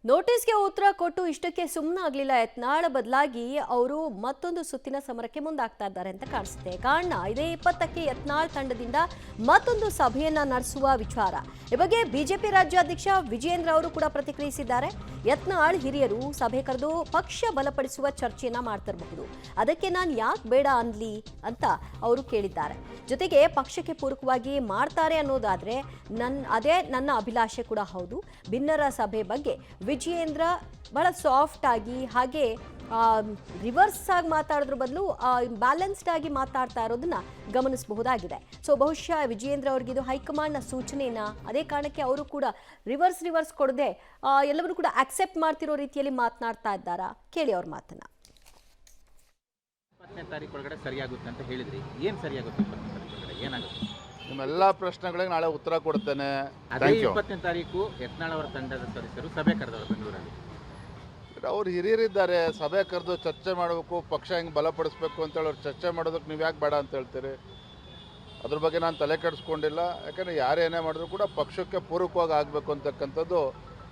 ನೋಟಿಸ್ಗೆ ಉತ್ತರ ಕೊಟ್ಟು ಇಷ್ಟಕ್ಕೆ ಸುಮ್ಮನಾಗಲಿಲ್ಲ ಯತ್ನಾಳ್, ಬದಲಾಗಿ ಅವರು ಮತ್ತೊಂದು ಸುತ್ತಿನ ಸಮರಕ್ಕೆ ಮುಂದಾಗ್ತಾ ಇದ್ದಾರೆ ಅಂತ ಕಾಣಿಸುತ್ತೆ. ಕಾರಣ ಇದೇ 20ಕ್ಕೆ ಯತ್ನಾಳ್ ತಂಡದಿಂದ ಮತ್ತೊಂದು ಸಭೆಯನ್ನ ನಡೆಸುವ ವಿಚಾರ. ಈ ಬಗ್ಗೆ ಬಿಜೆಪಿ ರಾಜ್ಯಾಧ್ಯಕ್ಷ ವಿಜಯೇಂದ್ರ ಅವರು ಕೂಡ ಪ್ರತಿಕ್ರಿಯಿಸಿದ್ದಾರೆ. ಯತ್ನಾಳ್ ಹಿರಿಯರು ಸಭೆ ಕರೆದು ಪಕ್ಷ ಬಲಪಡಿಸುವ ಚರ್ಚೆಯನ್ನ ಮಾಡ್ತಿರಬಹುದು, ಅದಕ್ಕೆ ನಾನು ಯಾಕೆ ಬೇಡ ಅನ್ಲಿ ಅಂತ ಅವರು ಕೇಳಿದ್ದಾರೆ. ಜೊತೆಗೆ ಪಕ್ಷಕ್ಕೆ ಪೂರಕವಾಗಿ ಮಾಡ್ತಾರೆ ಅನ್ನೋದಾದ್ರೆ ಅದೇ ನನ್ನ ಅಭಿಲಾಷೆ ಕೂಡ ಹೌದು. ಭಿನ್ನರ ಸಭೆ ಬಗ್ಗೆ ವಿಜಯೇಂದ್ರ ಬಹಳ ಸಾಫ್ಟ್ ಆಗಿ ಹಾಗೆ ರಿವರ್ಸ್ ಆಗಿ ಮಾತಾಡೋದ್ರ ಬದಲು ಬ್ಯಾಲೆನ್ಸ್ಡ್ ಆಗಿ ಮಾತಾಡ್ತಾ ಇರೋದನ್ನ ಗಮನಿಸಬಹುದಾಗಿದೆ. ಸೊ ಬಹುಶಃ ವಿಜಯೇಂದ್ರ ಅವ್ರಿಗೆ ಇದು ಹೈಕಮಾಂಡ್ನ ಸೂಚನೆನ, ಅದೇ ಕಾರಣಕ್ಕೆ ಅವರು ಕೂಡ ರಿವರ್ಸ್ ಕೊಡದೆ ಎಲ್ಲವರು ಕೂಡ ಅಕ್ಸೆಪ್ಟ್ ಮಾಡ್ತಿರೋ ರೀತಿಯಲ್ಲಿ ಮಾತನಾಡ್ತಾ ಇದ್ದಾರಾ? ಕೇಳಿ ಅವ್ರ ಮಾತನ್ನ. 20ನೇ ತಾರೀಕು ಒಳಗಡೆ ಸರಿಯಾಗುತ್ತೆ ಅಂತ ಹೇಳಿದ್ರಿ, ಏನು ಸರಿಯಾಗುತ್ತೆ 20ನೇ ತಾರೀಕು ಒಳಗಡೆ ಏನಾಗುತ್ತೆ? ನಿಮ್ಮೆಲ್ಲ ಪ್ರಶ್ನೆಗಳಿಗೆ ನಾಳೆ ಉತ್ತರ ಕೊಡ್ತೇನೆ. ಅದೇ 20ನೇ ತಾರೀಕು ಯತ್ನಾಳ್ ಅವರ ತಂಡದ ಸದಸ್ಯರು ಸಭೆ ಕರೆದವರು ಬೆಂಗಳೂರಲ್ಲಿ. ಅವ್ರು ಹಿರಿಯರಿದ್ದಾರೆ, ಸಭೆ ಕರೆದು ಚರ್ಚೆ ಮಾಡಬೇಕು, ಪಕ್ಷ ಹೆಂಗೆ ಬಲಪಡಿಸ್ಬೇಕು ಅಂತೇಳಿ ಅವ್ರು ಚರ್ಚೆ ಮಾಡೋದಕ್ಕೆ ನೀವು ಯಾಕೆ ಬೇಡ ಅಂತ ಹೇಳ್ತೀರಿ? ಅದ್ರ ಬಗ್ಗೆ ನಾನು ತಲೆ ಕೆಡಿಸ್ಕೊಂಡಿಲ್ಲ. ಯಾಕಂದರೆ ಯಾರೇನೇ ಮಾಡಿದ್ರು ಕೂಡ ಪಕ್ಷಕ್ಕೆ ಪೂರಕವಾಗಿ ಆಗಬೇಕು ಅಂತಕ್ಕಂಥದ್ದು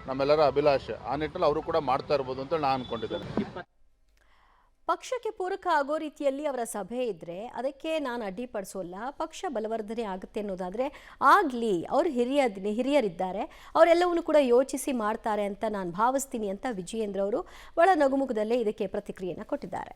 ನಮ್ಮೆಲ್ಲರ ಅಭಿಲಾಷೆ. ಆ ನಿಟ್ಟಿನಲ್ಲಿ ಅವರು ಕೂಡ ಮಾಡ್ತಾ ಇರ್ಬೋದು ಅಂತ ನಾನು ಅಂದ್ಕೊಂಡಿದ್ದೇನೆ. ಪಕ್ಷಕ್ಕೆ ಪೂರಕ ಆಗೋ ರೀತಿಯಲ್ಲಿ ಅವರ ಸಭೆ ಇದ್ರೆ ಅದಕ್ಕೆ ನಾನು ಅಡ್ಡಿಪಡಿಸೋಲ್ಲ, ಪಕ್ಷ ಬಲವರ್ಧನೆ ಆಗುತ್ತೆ ಅನ್ನೋದಾದ್ರೆ ಆಗಲಿ, ಅವರು ಹಿರಿಯರಿದ್ದಾರೆ, ಅವರೆಲ್ಲವನ್ನೂ ಕೂಡ ಯೋಚಿಸಿ ಮಾಡ್ತಾರೆ ಅಂತ ನಾನು ಭಾವಿಸ್ತೀನಿ ಅಂತ ವಿಜಯೇಂದ್ರ ಅವರು ಬಹಳ ನಗುಮುಖದಲ್ಲೇ ಇದಕ್ಕೆ ಪ್ರತಿಕ್ರಿಯೆಯನ್ನು ಕೊಟ್ಟಿದ್ದಾರೆ.